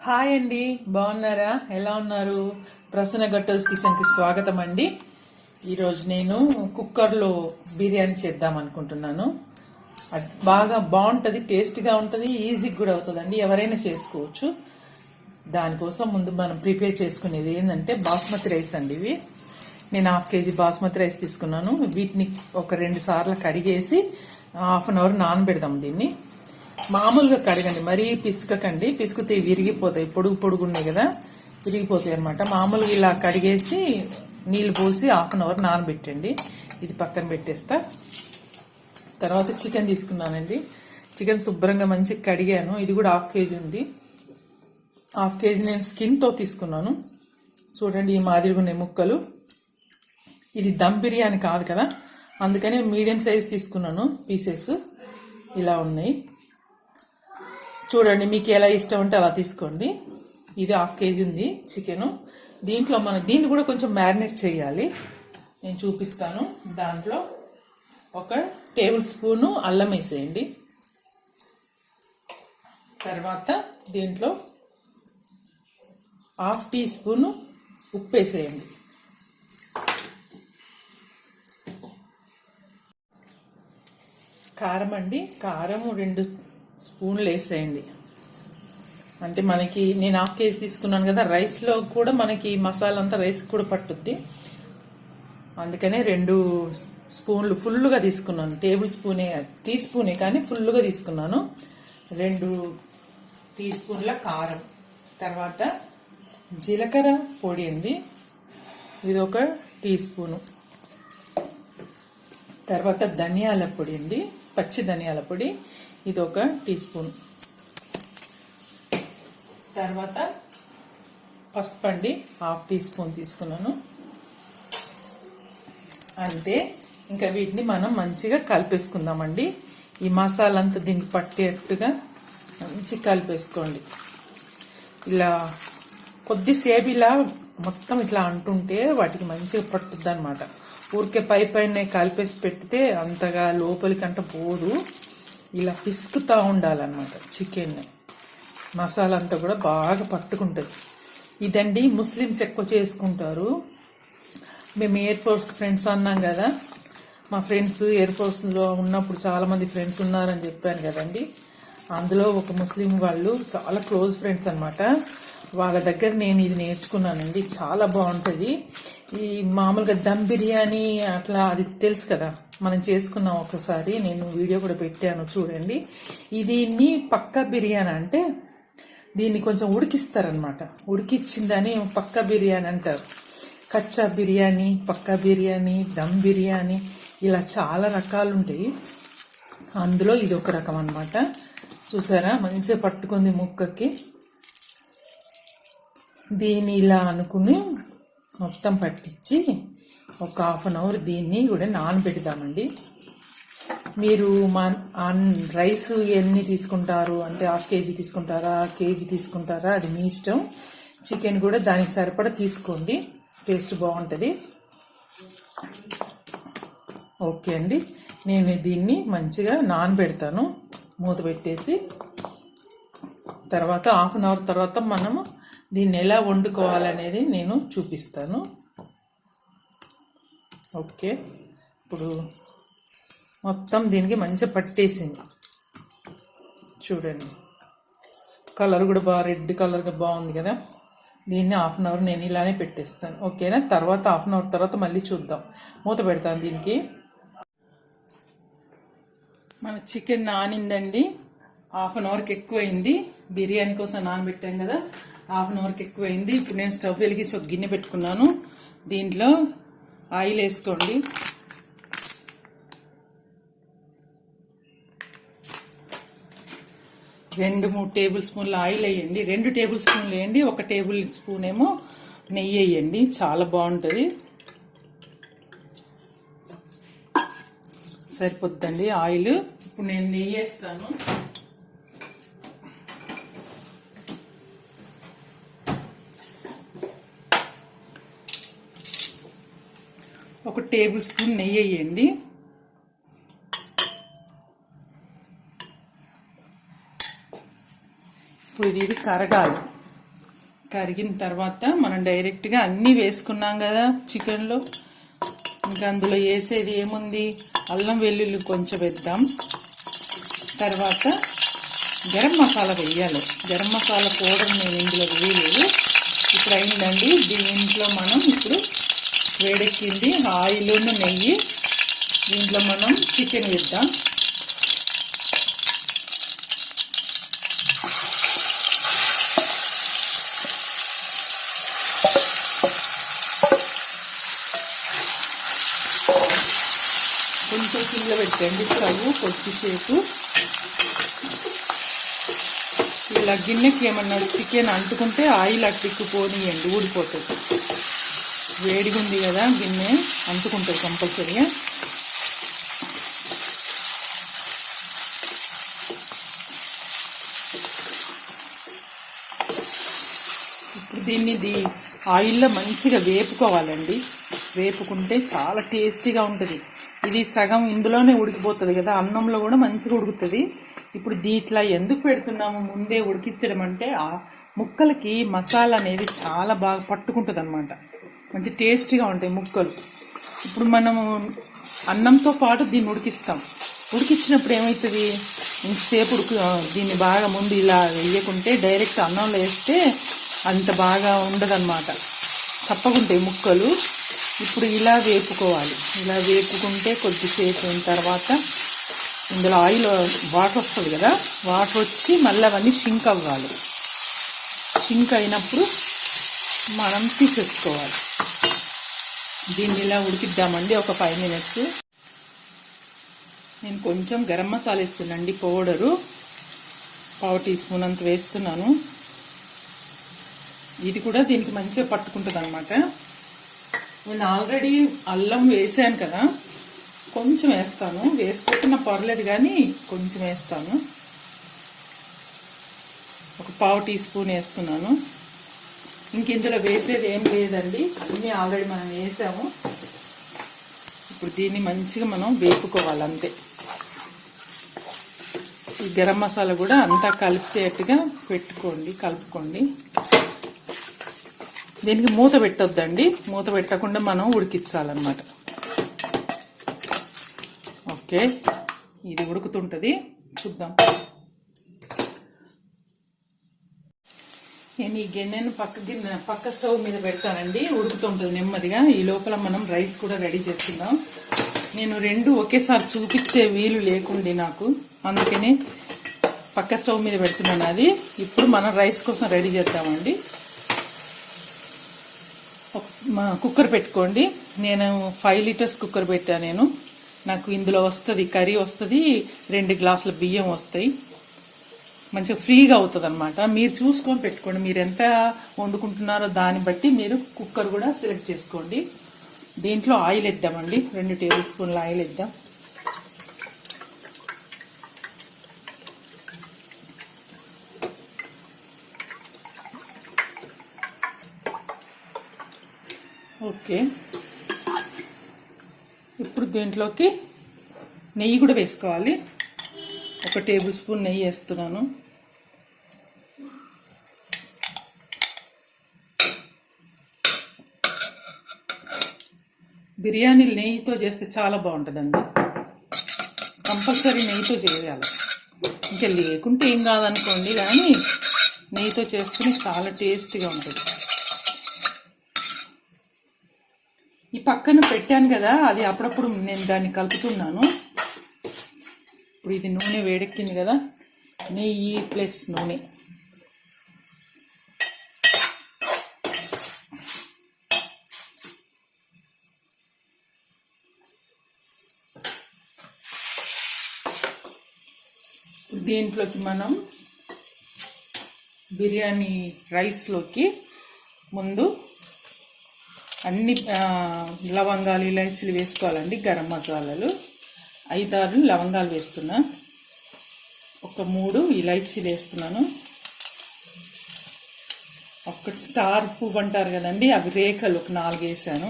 Hi అండి, బాగున్నారా? ఎలా ఉన్నారు? ప్రసన్న గట్టోస్ కిచెన్కి స్వాగతం అండి. ఈరోజు నేను కుక్కర్లో బిర్యానీ చేద్దాం అనుకుంటున్నాను. అది బాగా బాగుంటుంది, టేస్ట్గా ఉంటుంది, ఈజీగా కూడా అవుతుందండి. ఎవరైనా చేసుకోవచ్చు. దానికోసం ముందు మనం ప్రిపేర్ చేసుకునేది ఏంటంటే బాస్మతి రైస్ అండి. ఇవి నేను 1/2 kg బాస్మతి రైస్ తీసుకున్నాను. వీటిని ఒక 2 సార్లు కడిగేసి హాఫ్ అన్ అవర్ నానబెడదాం. దీన్ని మామూలుగా కడగండి, మరీ పిసుకకండి. పిసుకుతే విరిగిపోతాయి, పొడుగు ఉన్నాయి కదా, విరిగిపోతాయి అనమాట. మామూలుగా ఇలా కడిగేసి నీళ్ళు పోసి హాఫ్ అన్ అవర్ నానబెట్టండి. ఇది పక్కన పెట్టేస్తా. తర్వాత చికెన్ తీసుకున్నానండి. చికెన్ శుభ్రంగా మంచిగా కడిగాను. ఇది కూడా 1/2 kg ఉంది. 1/2 kg నేను స్కిన్తో తీసుకున్నాను. చూడండి, ఈ మాదిరిగా ఉన్నాయి ముక్కలు. ఇది దమ్ బిర్యానీ కాదు కదా, అందుకని మీడియం సైజ్ తీసుకున్నాను. పీసెస్ ఇలా ఉన్నాయి. చూడండి, మీకు ఎలా ఇష్టం ఉంటే అలా తీసుకోండి. ఇది 1/2 kg ఉంది చికెను. దీన్ని కూడా కొంచెం మ్యారినేట్ చేయాలి. నేను చూపిస్తాను. దాంట్లో 1 టేబుల్ స్పూను అల్లం వేసేయండి. తర్వాత దీంట్లో 1/2 టీ స్పూను ఉప్పు వేసేయండి. కారం అండి, కారం 2 స్పూన్లు వేసేయండి. అంటే మనకి నేను 1/2 kg తీసుకున్నాను కదా, రైస్లో కూడా మనకి మసాలా అంతా రైస్ కూడా పట్టుద్ది. అందుకనే 2 స్పూన్లు ఫుల్గా తీసుకున్నాను. టేబుల్ స్పూనే, టీ స్పూనే కానీ ఫుల్గా తీసుకున్నాను. 2 టీ స్పూన్ల కారం. తర్వాత జీలకర్ర పొడి అండి, ఇది 1 టీ స్పూను. తర్వాత ధనియాల పొడి అండి, పచ్చి ధనియాల పొడి, ఇది 1 టీ స్పూన్. తర్వాత పసుపు అండి, 1/2 టీ స్పూన్ తీసుకున్నాను. అంతే. ఇంకా వీటిని మనం మంచిగా కలిపేసుకుందామండి. ఈ మసాలా అంతా దీనికి పట్టేట్టుగా మంచిగా కలిపేసుకోండి. ఇలా కొద్దిసేపు ఇలా మొత్తం ఇట్లా అంటుంటే వాటికి మంచిగా పట్టుద్ది అనమాట. ఊరికే పైన కలిపేసి పెడితే అంతగా లోపలికంట పోదు. ఇలా పిసుకుతూ ఉండాలన్నమాట. చికెన్ మసాలా అంతా కూడా బాగా పట్టుకుంటుంది. ఇదండి ముస్లిమ్స్ ఎక్కువ చేసుకుంటారు. మేము ఎయిర్ ఫోర్స్ ఫ్రెండ్స్ అన్నాం కదా, మా ఫ్రెండ్స్ ఎయిర్ ఫోర్స్లో ఉన్నప్పుడు చాలామంది ఫ్రెండ్స్ ఉన్నారని చెప్పాను కదండి. అందులో ఒక ముస్లిం వాళ్ళు చాలా క్లోజ్ ఫ్రెండ్స్ అనమాట. వాళ్ళ దగ్గర నేను ఇది నేర్చుకున్నానండి. చాలా బాగుంటుంది. ఈ మామూలుగా దమ్ బిర్యానీ అట్లా అది తెలుసు కదా, మనం చేసుకున్నాం ఒకసారి. నేను వీడియో కూడా పెట్టాను, చూడండి. దీన్ని పక్కా బిర్యానీ అంటే దీన్ని కొంచెం ఉడికిస్తారనమాట. ఉడికిచ్చిందని పక్కా బిర్యానీ అంటారు. కచ్చా బిర్యానీ, పక్కా బిర్యానీ, దమ్ బిర్యానీ, ఇలా చాలా రకాలు ఉంటాయి. అందులో ఇది ఒక రకం అనమాట. చూసారా, మంచిగా పట్టుకుంది ముక్కకి. దీన్ని ఇలా అనుకుని మొత్తం పట్టించి ఒక హాఫ్ అన్ అవర్ దీన్ని కూడా నానబెడదామండి. మీరు రైస్ ఎన్ని తీసుకుంటారు అంటే 1/2 kg తీసుకుంటారా, kg తీసుకుంటారా, అది మీ ఇష్టం. చికెన్ కూడా దానికి సరిపడా తీసుకోండి, టేస్ట్ బాగుంటుంది. ఓకే అండి, నేను దీన్ని మంచిగా నానబెడతాను మూత పెట్టేసి. తర్వాత హాఫ్ అన్ అవర్ తర్వాత మనము దీన్ని ఎలా వండుకోవాలనేది నేను చూపిస్తాను. ఓకే, ఇప్పుడు మొత్తం దీనికి మంచిగా పట్టేసింది. చూడండి, కలర్ కూడా బాగా రెడ్ కలర్గా బాగుంది కదా. దీన్ని హాఫ్ అన్ అవర్ నేను ఇలానే పెట్టేస్తాను. ఓకేనా? తర్వాత హాఫ్ అన్ అవర్ తర్వాత మళ్ళీ చూద్దాం. మూత పెడతాను దీనికి. మన చికెన్ నానిందండి. హాఫ్ అన్ అవర్కి ఎక్కువైంది. బిర్యానీ కోసం నానబెట్టాం కదా, హాఫ్ అన్ అవర్కి ఎక్కువైంది. ఇప్పుడు నేను స్టవ్ వెలిగించి ఒక గిన్నె పెట్టుకున్నాను. దీంట్లో ఆయిల్ వేసుకోండి. రెండు 3 టేబుల్ స్పూన్ల ఆయిల్ వేయండి. 2 టేబుల్ స్పూన్లు వేయండి. 1 టేబుల్ స్పూన్ ఏమో నెయ్యి వేయండి. చాలా బాగుంటుంది. సరిపోద్దండి ఆయిల్. ఇప్పుడు నేను నెయ్యి వేస్తాను. ఒక టేబుల్ స్పూన్ నెయ్యి వేయండి. ఇప్పుడు ఇది కరగాలి. కరిగిన తర్వాత మనం డైరెక్ట్గా అన్నీ వేసుకున్నాం కదా చికెన్లో. ఇంకా అందులో వేసేది ఏముంది, అల్లం వెల్లుల్లి కొంచెం వేద్దాం. తర్వాత గరం మసాలా వేయాలి. గరం మసాలా పౌడర్ నేను ఇందులో వేయలేదు. ఇప్పుడు అయిందండి. దీంట్లో మనం ఇప్పుడు వేడెక్కింది ఆయిల్ నెయ్యి. దీంట్లో మనం చికెన్ వేద్దాం. కొంచెం సిమ్లో పెట్టండి స్టవ్ కొద్దిసేపు. ఇలా గిన్నెకి ఏమన్నా చికెన్ అంటుకుంటే ఆయిల్ అట్టిక్కుపోనియండి, ఊడిపోతుంది. వేడిగా ఉంది కదా గిన్నె, అంటుకుంటుంది కంపల్సరీగా. ఇప్పుడు దీన్ని ఆయిల్లో మంచిగా వేపుకోవాలండి. వేపుకుంటే చాలా టేస్టీగా ఉంటుంది. ఇది సగం ఇందులోనే ఉడికిపోతుంది కదా, అన్నంలో కూడా మంచిగా ఉడుకుతుంది. ఇప్పుడు దీంట్లో ఎందుకు పెడుతున్నాము ముందే ఉడికించడం అంటే, ఆ ముక్కలకి మసాలా అనేది చాలా బాగా పట్టుకుంటుంది అనమాట. మంచి టేస్టీగా ఉంటాయి ముక్కలు. ఇప్పుడు మనము అన్నంతో పాటు దీన్ని ఉడికిస్తాం. ఉడికించినప్పుడు ఏమవుతుంది, ఇంతసేపు దీన్ని బాగా ముందు ఇలా వేయకుంటే డైరెక్ట్ అన్నంలో వేస్తే అంత బాగా ఉండదన్నమాట, చప్పగుంటాయి ముక్కలు. ఇప్పుడు ఇలా వేపుకోవాలి. ఇలా వేపుకుంటే కొద్దిసేపు అయిన తర్వాత ఇందులో ఆయిల్ వాటర్ వస్తుంది కదా, వాటర్ వచ్చి మళ్ళీ అవన్నీ షింక్ అవ్వాలి. షింక్ అయినప్పుడు మనం తీసేసుకోవాలి. దీన్ని ఇలా ఉడికిద్దామండి ఒక 5 minutes. నేను కొంచెం గరం మసాలా వేస్తున్నానండి, పౌడరు 1/2 teaspoon అంత వేస్తున్నాను. ఇది కూడా దీనికి మంచిగా పట్టుకుంటుంది అనమాట. నేను ఆల్రెడీ అల్లం వేసాను కదా, కొంచెం వేస్తాను. వేసుకోకుండా పర్లేదు కానీ కొంచెం వేస్తాను. ఒక 1/2 teaspoon వేస్తున్నాను. ఇంక ఇందులో వేసేది ఏం లేదండి, అన్నీ ఆల్రెడీ మనం వేసాము. ఇప్పుడు దీన్ని మంచిగా మనం వేపుకోవాలి అంతే. ఈ గరం మసాలా కూడా అంతా కలిసేట్టుగా కలుపుకోండి. దీనికి మూత పెట్టొద్దండి, మూత పెట్టకుండా మనం ఉడికించాలన్నమాట. ఓకే, ఇది ఉడుకుతుంటుంది, చూద్దాం. నేను ఈ గిన్నెను పక్క స్టవ్ మీద పెడతానండి, ఉడుకుతుంటుంది నెమ్మదిగా. ఈ లోపల మనం రైస్ కూడా రెడీ చేస్తున్నాం. నేను 2 ఒకేసారి చూపించే వీలు లేకుండి నాకు, అందుకని పక్క స్టవ్ మీద పెడుతున్నాను అది. ఇప్పుడు మనం రైస్ కోసం రెడీ చేద్దామండి. కుక్కర్ పెట్టుకోండి. నేను 5 liters కుక్కర్ పెట్టాను. నాకు ఇందులో వస్తుంది, కర్రీ వస్తుంది, 2 glasses బియ్యం వస్తాయి. మంచిగా ఫ్రీగా అవుతుంది అనమాట. మీరు చూసుకొని పెట్టుకోండి, మీరు ఎంత వండుకుంటున్నారో దాన్ని బట్టి మీరు కుక్కర్ కూడా సెలెక్ట్ చేసుకోండి. దీంట్లో ఆయిల్ వేద్దామండి, 2 tablespoons ఆయిల్ వేద్దాం. ఓకే, ఇప్పుడు దీంట్లోకి నెయ్యి కూడా వేసుకోవాలి. 1 tablespoon నెయ్యి వేస్తున్నాను. బిర్యానీ నెయ్యితో చేస్తే చాలా బాగుంటుందండి, కంపల్సరీ నెయ్యితో చేయాలి. ఇంకా లేకుంటే ఏం కాదనుకోండి, కానీ నెయ్యితో చేస్తే చాలా టేస్టీగా ఉంటుంది. ఈ పక్కన పెట్టాను కదా, అది అప్పుడప్పుడు నేను దాన్ని కలుపుతున్నాను. ఇప్పుడు ఇది నూనె వేడెక్కింది కదా, నెయ్యి ప్లస్ నూనె. దీంట్లోకి మనం బిర్యానీ రైస్లోకి ముందు అన్ని లవంగాలు ఇలాచీలు వేసుకోవాలండి. గరం మసాలాలు 5-6 లవంగాలు వేస్తున్నా, ఒక 3 ఇలాచీలు వేస్తున్నాను, 1 స్టార్ పువ్వు అంటారు కదండి, అవి రేఖలు ఒక 4 వేసాను.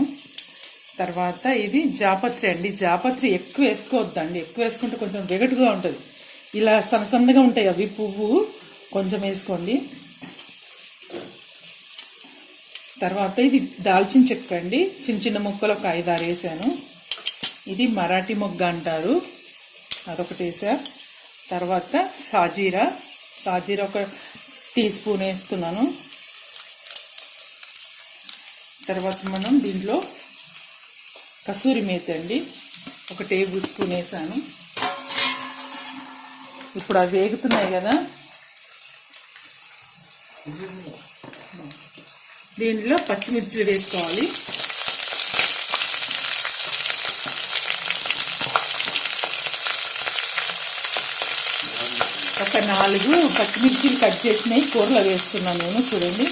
తర్వాత ఇది జాపత్రి అండి. జాపత్రి ఎక్కువ వేసుకోవద్దండి, ఎక్కువ వేసుకుంటే కొంచెం వెగటుగా ఉంటుంది. ఇలా సన్నగా ఉంటాయి అవి, పువ్వు కొంచెం వేసుకోండి. తర్వాత ఇది దాల్చిన చెక్క అండి, చిన్న చిన్న ముక్కలు ఒక 5-6 వేసాను. ఇది మరాఠీ మొగ్గ అంటారు, అదొకటి వేసా. తర్వాత సాజీరా ఒక టీ స్పూన్ వేస్తున్నాను. తర్వాత మనం దీంట్లో కసూరి మేతి అండి, 1 టేబుల్ స్పూన్ వేసాను. ఇప్పుడు అవి వేగుతున్నాయి కదా, దీంట్లో పచ్చిమిర్చి వేసుకోవాలి. ఒక 4 పచ్చిమిర్చిలు కట్ చేసినవి కూరలో వేస్తున్నాను నేను. చూడండి,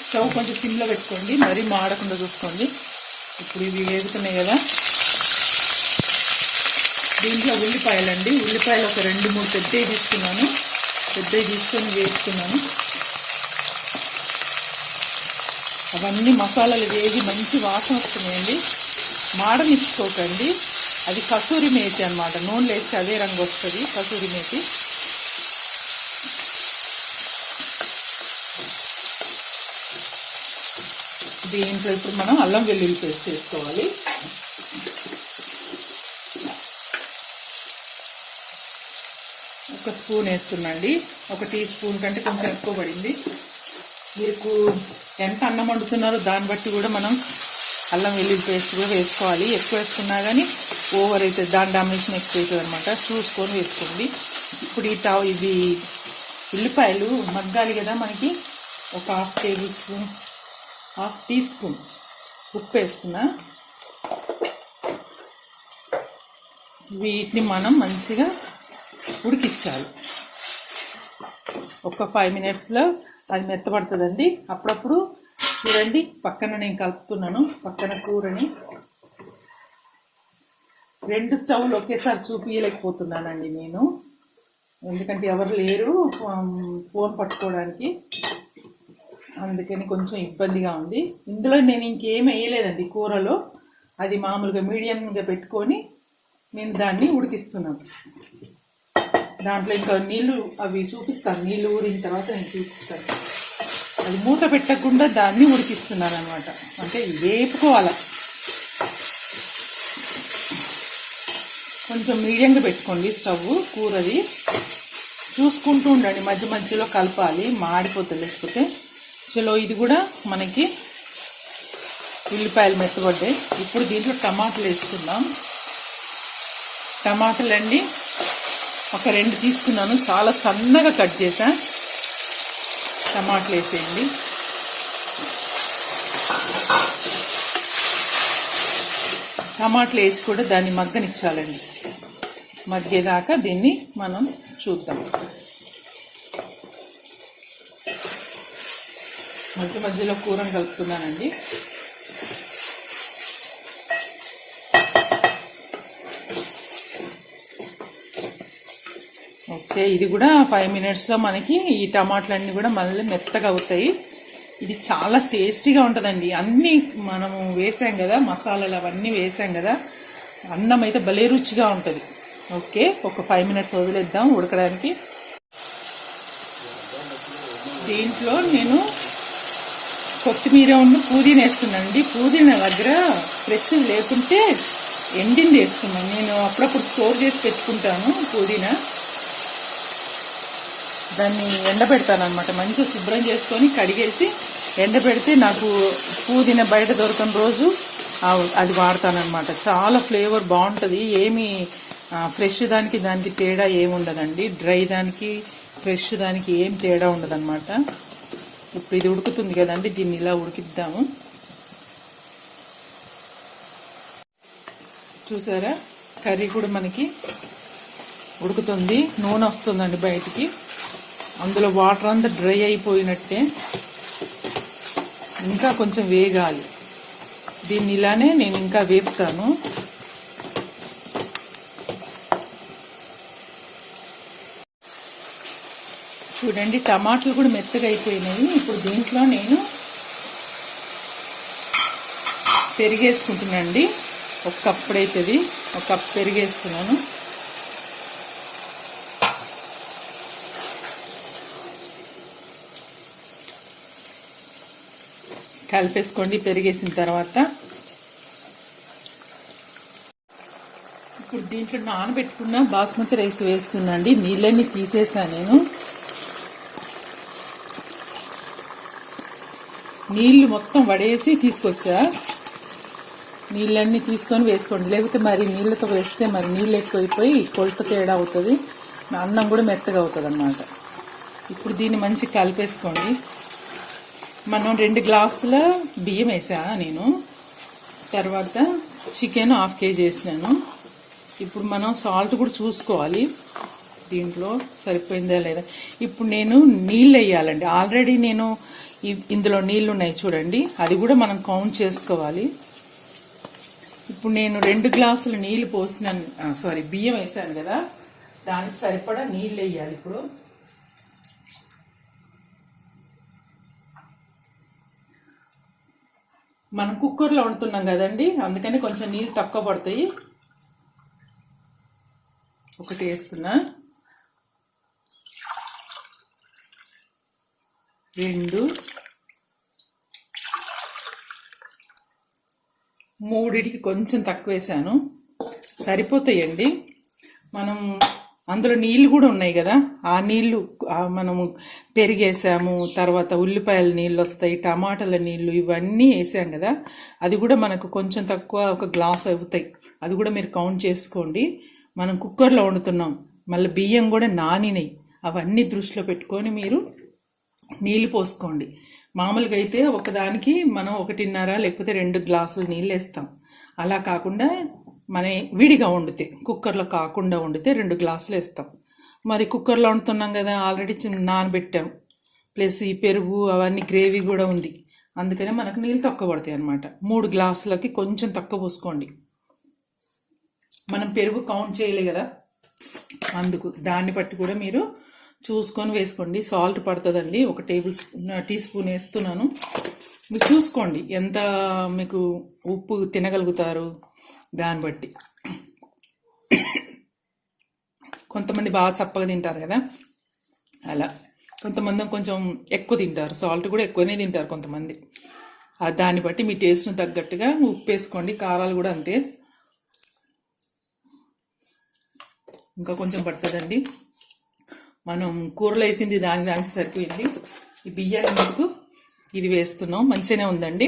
స్టవ్ కొంచెం సిమ్లో పెట్టుకోండి, మరీ మాడకుండా చూసుకోండి. ఇప్పుడు ఇవి వేగుతున్నాయి కదా, దీంట్లో ఉల్లిపాయలండి, ఉల్లిపాయలు ఒక 2-3 పెద్దవి తీసుకున్నాను, తీసుకొని వేసుకున్నాను. అవన్నీ మసాలాలు వేగి మంచి వాసన వస్తున్నాయండి, మాడనిచ్చుకోకండి. అది కసూరి మేతి అన్నమాట, నూనెలో వేస్తే అదే రంగు వస్తుంది కసూరి మేతి. దీంట్లో ఇప్పుడు మనం అల్లం వెల్లుల్లి పేస్ట్ చేసుకోవాలి. ఒక స్పూన్ వేస్తున్నాండి, 1 టీ స్పూన్ కంటే కొంచెం ఎక్కువ పడింది. మీకు ఎంత అన్నం వండుతున్నారో దాన్ని బట్టి కూడా మనం అల్లం వెల్లుల్లి పేస్ట్ కూడా వేసుకోవాలి. ఎక్కువ వేసుకున్నా కానీ ఓవర్ అయితే దాని డామినేషన్ ఎక్కువ అవుతుంది అనమాట, చూసుకొని వేసుకోండి. ఇప్పుడు ఇవి ఉల్లిపాయలు మగ్గాలి కదా, మనకి ఒక 1/2 టీ స్పూన్ ఉప్పు వేస్తున్నా. వీటిని మనం మంచిగా ఉడికించాలి. ఒక 5 మినిట్స్లో అది మెత్తబడుతుందండి. అప్పుడప్పుడు చూడండి, పక్కన నేను కలుపుతున్నాను, పక్కన కూరని 2 స్టవ్లు ఒకేసారి చూపించలేకపోతున్నానండి నేను, ఎందుకంటే ఎవరు లేరు ఫోన్ పట్టుకోవడానికి, అందుకని కొంచెం ఇబ్బందిగా ఉంది. ఇందులో నేను ఇంకేం వేయలేదండి కూరలో, అది మామూలుగా మీడియంగా పెట్టుకొని నేను దాన్ని ఉడికిస్తున్నాను. దాంట్లో ఇంకా నీళ్లు అవి చూపిస్తాను, నీళ్లు ఊరిన తర్వాత నేను చూపిస్తాను. అది మూత పెట్టకుండా దాన్ని ఉడికిస్తున్నాను అనమాట, అంటే వేపుకోవాలి. కొంచెం మీడియంగా పెట్టుకోండి స్టవ్, కూరది చూసుకుంటూ ఉండండి, మధ్య మధ్యలో కలపాలి, మాడిపోతుంది లేకపోతే. చలో, ఇది కూడా మనకి ఉల్లిపాయలు మెత్తబడ్డాయి. ఇప్పుడు దీంట్లో టమాటాలు వేసుకుందాం. టమాటాలు అండి ఒక 2 తీసుకున్నాను, చాలా సన్నగా కట్ చేసా. టమాటాలు వేసేయండి. టమాటాలు వేసి కూడా దాన్ని మగ్గనిచ్చాలండి, మగ్గేదాకా దీన్ని మనం చూద్దాం. మధ్య మధ్యలో కూరను కలుపుతున్నానండి. ఓకే, ఇది కూడా 5 మినిట్స్లో మనకి ఈ టమాటాలన్నీ కూడా మళ్ళీ మెత్తగా అవుతాయి. ఇది చాలా టేస్టీగా ఉంటుందండి. అన్నీ మనము వేసాం కదా, మసాలాలు అవన్నీ వేసాం కదా, అన్నం అయితే భలే రుచిగా ఉంటుంది. ఓకే, ఒక 5 మినిట్స్ వదిలేద్దాం ఉడకడానికి. దీంట్లో నేను కొత్తిమీర పుదీనా వేస్తున్నానండి. పుదీనా దగ్గర ఫ్రెష్ లేకుంటే ఎండింది వేసుకున్నాను, నేను అప్పుడప్పుడు స్టోర్ చేసి పెట్టుకుంటాను పుదీనా. దాన్ని ఎండబెడతాను అనమాట, మంచిగా శుభ్రం చేసుకొని కడిగేసి ఎండబెడితే నాకు పుదీనా బయట దొరకని రోజు అది వాడతానమాట. చాలా ఫ్లేవర్ బాగుంటుంది, ఏమి ఫ్రెష్ దానికి తేడా ఏముండదండి. డ్రై దానికి ఫ్రెష్ దానికి ఏం తేడా ఉండదన్నమాట. ఇప్పుడు ఇది ఉడుకుతుంది కదండి, దీన్ని ఇలా ఉడికిద్దాము. చూసారా, కర్రీ కూడా మనకి ఉడుకుతుంది, నూనె వస్తుందండి బయటికి. అందులో వాటర్ అంతా డ్రై అయిపోయినట్టే, ఇంకా కొంచెం వేగాలి. దీన్ని ఇలానే నేను ఇంకా వేపుతాను. చూడండి, టమాటాలు కూడా మెత్తగా అయిపోయినాయి. ఇప్పుడు దీంట్లో నేను పెరిగేసుకుంటున్నానండి. 1 కప్పు అవుతుంది, 1 కప్పు పెరిగేస్తున్నాను. కలిపేసుకోండి పెరిగేసిన తర్వాత. ఇప్పుడు దీంట్లో నానబెట్టుకున్న బాస్మతి రైస్ వేస్తుందండి. నీళ్ళని తీసేసాను నేను. నీళ్లు మొత్తం వడేసి తీసుకొచ్చా. నీళ్ళన్నీ తీసుకొని వేసుకోండి, లేకపోతే మరి నీళ్ళతో వేస్తే మరి నీళ్ళు ఎక్కువైపోయి కొలత తేడా అవుతుంది, అన్నం కూడా మెత్తగా అవుతుంది అన్నమాట. ఇప్పుడు దీన్ని మంచిగా కలిపేసుకోండి. మనం 2 గ్లాసుల బియ్యం వేసా నేను. తర్వాత చికెన్ 1/2 kg వేసినాను. ఇప్పుడు మనం సాల్ట్ కూడా చూసుకోవాలి దీంట్లో సరిపోయిందా లేదా. ఇప్పుడు నేను నీళ్ళు వేయాలండి. ఆల్రెడీ నేను ఇందులో నీళ్లు ఉన్నాయి చూడండి, అది కూడా మనం కౌంట్ చేసుకోవాలి. ఇప్పుడు నేను 2 గ్లాసులు నీళ్లు పోసినాను, బియ్యం వేసాను కదా, దానికి సరిపడా నీళ్ళు వేయాలి. ఇప్పుడు మనం కుక్కర్లో వండుతున్నాం కదండి, అందుకని కొంచెం నీళ్ళు తక్కువ పడతాయి. 1 వేస్తున్నా, 2, 3కి కొంచెం తక్కువ వేసాను, సరిపోతాయండి. మనం అందులో నీళ్లు కూడా ఉన్నాయి కదా, ఆ నీళ్లు మనము పెరిగేసాము, తర్వాత ఉల్లిపాయల నీళ్ళు వస్తాయి, టమాటాల నీళ్లు ఇవన్నీ వేసాం కదా, అది కూడా మనకు కొంచెం తక్కువ 1 గ్లాస్ అవుతాయి. అది కూడా మీరు కౌంట్ చేసుకోండి. మనం కుక్కర్లో వండుతున్నాం, మళ్ళీ బియ్యం కూడా నానినాయి, అవన్నీ దృష్టిలో పెట్టుకొని మీరు నీళ్ళు పోసుకోండి. మామూలుగా అయితే ఒకదానికి మనం 1.5 లేకపోతే 2 గ్లాసులు నీళ్ళు వేస్తాం. అలా కాకుండా మన విడిగా వండితే, కుక్కర్లో కాకుండా వండితే 2 గ్లాసులు వేస్తాం. మరి కుక్కర్లో వండుతున్నాం కదా, ఆల్రెడీ నానబెట్టాం, ప్లస్ ఈ పెరుగు అవన్నీ గ్రేవీ కూడా ఉంది, అందుకనే మనకు నీళ్ళు తక్కువ పడతాయి అన్నమాట. 3 గ్లాసులకి కొంచెం తక్కువ పోసుకోండి. మనం పెరుగు కౌంట్ చేయలే కదా, అందుకు దాన్ని బట్టి కూడా మీరు చూసుకొని వేసుకోండి. సాల్ట్ పడుతుందండి, 1 టీ స్పూన్ వేస్తున్నాను. మీరు చూసుకోండి ఎంత మీకు ఉప్పు తినగలుగుతారు దాన్ని బట్టి. కొంతమంది బాగా చప్పగా తింటారు కదా, అలా కొంతమంది కొంచెం ఎక్కువ తింటారు, సాల్ట్ కూడా ఎక్కువనే తింటారు కొంతమంది. దాన్ని బట్టి మీ టేస్ట్ను తగ్గట్టుగా ఉప్పు వేసుకోండి. కారాలు కూడా అంతే, ఇంకా కొంచెం పడుతుందండి. మనం కూరలో వేసింది దానికి సరిపోయింది. ఈ బియ్యాన్ని మటుకు ఇది వేస్తున్నాం, మంచిగానే ఉందండి.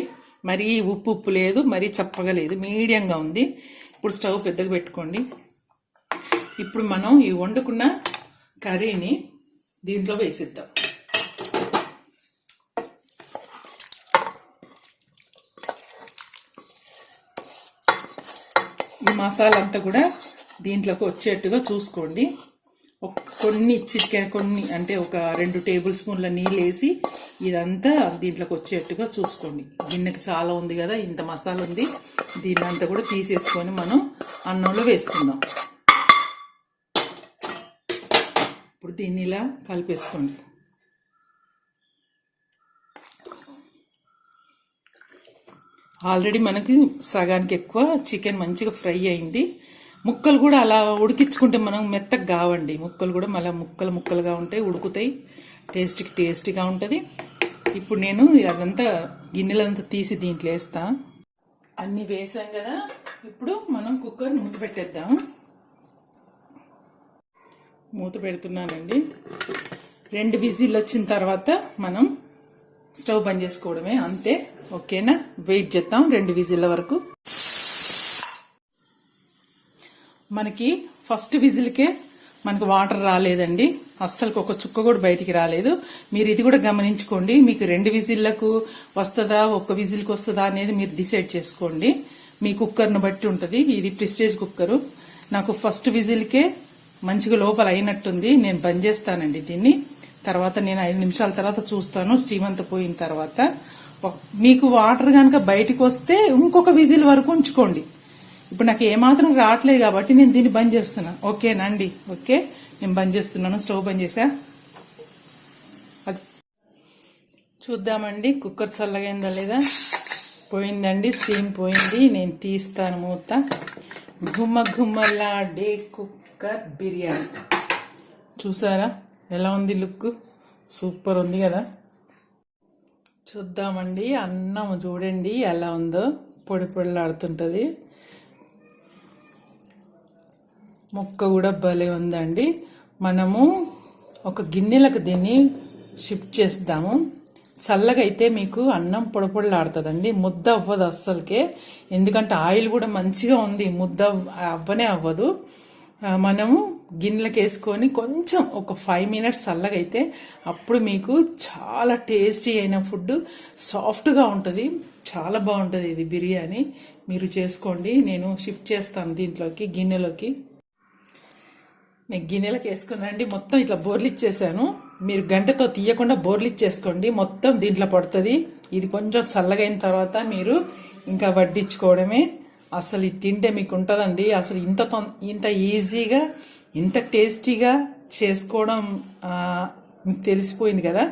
మరీ ఉప్పు లేదు, మరీ చప్పగా లేదు, మీడియంగా ఉంది. ఇప్పుడు స్టవ్ పెద్దగా పెట్టుకోండి. ఇప్పుడు మనం ఈ వండుకున్న కర్రీని దీంట్లో వేసిద్దాం. ఈ మసాలా అంతా కూడా దీంట్లోకి వచ్చేట్టుగా చూసుకోండి. కొన్ని అంటే 2 టేబుల్ స్పూన్ల నీళ్ళు వేసి ఇదంతా దీంట్లోకి వచ్చేట్టుగా చూసుకోండి. గిన్నెకి చాలా ఉంది కదా, ఇంత మసాలా ఉంది, దీన్ని అంతా కూడా తీసేసుకొని మనం అన్నంలో వేసుకుందాం. ఇప్పుడు దీన్ని ఇలా కలిపేసుకోండి. ఆల్రెడీ మనకి సగానికి ఎక్కువ చికెన్ మంచిగా ఫ్రై అయింది. ముక్కలు కూడా అలా ఉడికించుకుంటే మనం మెత్తగా కావండి, ముక్కలు కూడా మళ్ళీ ముక్కలుగా ఉంటాయి, ఉడుకుతాయి, టేస్టీగా ఉంటుంది. ఇప్పుడు నేను అదంతా గిన్నెలంతా తీసి దీంట్లో వేస్తా. అన్నీ వేసాం కదా, ఇప్పుడు మనం కుక్కర్ మూత పెట్టేద్దాం. మూత పెడుతున్నానండి. 2 విజిల్ వచ్చిన తర్వాత మనం స్టవ్ బంద్ చేసుకోవడమే, అంతే. ఓకేనా, వెయిట్ చేద్దాం 2 విజిల్ల వరకు. మనకి ఫస్ట్ విజిల్కే మనకు వాటర్ రాలేదండి, అస్సలు ఒక చుక్క కూడా బయటికి రాలేదు. మీరు ఇది కూడా గమనించుకోండి, మీకు 2 విజిల్లకు వస్తుందా 1 విజిల్కి వస్తుందా అనేది మీరు డిసైడ్ చేసుకోండి. మీ కుక్కర్ను బట్టి ఉంటుంది. ఇది ప్రెస్టేజ్ కుక్కరు. నాకు ఫస్ట్ విజిల్కే మంచిగా లోపల అయినట్టుంది. నేను బంద్ చేస్తానండి దీన్ని. తర్వాత నేను 5 నిమిషాల తర్వాత చూస్తాను, స్టీమ్ అంతా పోయిన తర్వాత. మీకు వాటర్ కనుక బయటికి వస్తే ఇంకొక విజిల్ వరకు ఉంచుకోండి. ఇప్పుడు నాకు ఏమాత్రం రావట్లేదు కాబట్టి నేను దీన్ని బంద్ చేస్తున్నా. ఓకేనండి, ఓకే, నేను బంద్ చేస్తున్నాను. స్టవ్ బంద్ చేసా. అది చూద్దామండి, కుక్కర్ చల్లగైందా లేదా. పోయిందండి, స్టీమ్ పోయింది. నేను తీస్తాను మూత. గుమ్మలాడే కుక్కర్ బిర్యానీ చూసారా ఎలా ఉంది, లుక్ సూపర్ ఉంది కదా. చూద్దామండి, అన్నం చూడండి ఎలా ఉందో, పొడి పొడిలాడుతుంటుంది. ముక్క కూడా భలే ఉందండి. మనము ఒక గిన్నెలకు దీన్ని షిఫ్ట్ చేద్దాము. చల్లగా అయితే మీకు అన్నం పొడిపొడిలాడుతుందండి, ముద్ద అవ్వదు అస్సలకే. ఎందుకంటే ఆయిల్ కూడా మంచిగా ఉంది, ముద్ద అవ్వనే అవ్వదు. మనము గిన్నెలకు వేసుకొని కొంచెం ఒక 5 మినిట్స్ చల్లగా అయితే అప్పుడు మీకు చాలా టేస్టీ అయిన ఫుడ్, సాఫ్ట్గా ఉంటుంది, చాలా బాగుంటుంది ఇది బిర్యానీ. మీరు చేసుకోండి. నేను షిఫ్ట్ చేస్తాను దీంట్లోకి, గిన్నెలోకి. నేను గిన్నెలకు వేసుకున్నాండి, మొత్తం ఇట్లా బోర్లు ఇచ్చేసాను. మీరు గంటతో తీయకుండా బోర్లు ఇచ్చేసుకోండి, మొత్తం దీంట్లో పడుతుంది. ఇది కొంచెం చల్లగైన తర్వాత మీరు ఇంకా వడ్డించుకోవడమే. అసలు ఇది తింటే మీకు ఉంటుందండి. అసలు ఇంత ఈజీగా, ఇంత టేస్టీగా చేసుకోవడం మీకు తెలిసిపోయింది కదా.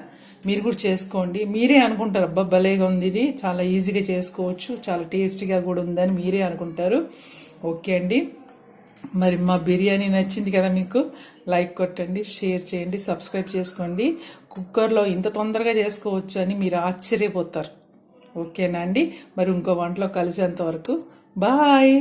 మీరు కూడా చేసుకోండి. మీరే అనుకుంటారు, అబ్బా భలేగా ఉంది, ఇది చాలా ఈజీగా చేసుకోవచ్చు, చాలా టేస్టీగా కూడా ఉందని మీరే అనుకుంటారు. ఓకే అండి, మరి మా బిర్యానీ నచ్చింది కదా మీకు, లైక్ కొట్టండి, షేర్ చేయండి, సబ్స్క్రైబ్ చేసుకోండి. కుక్కర్లో ఇంత తొందరగా చేసుకోవచ్చు అని మీరు ఆశ్చర్యపోతారు. ఓకేనా అండి, మరి ఇంకో వంటలో కలిసేంత వరకు బాయ్.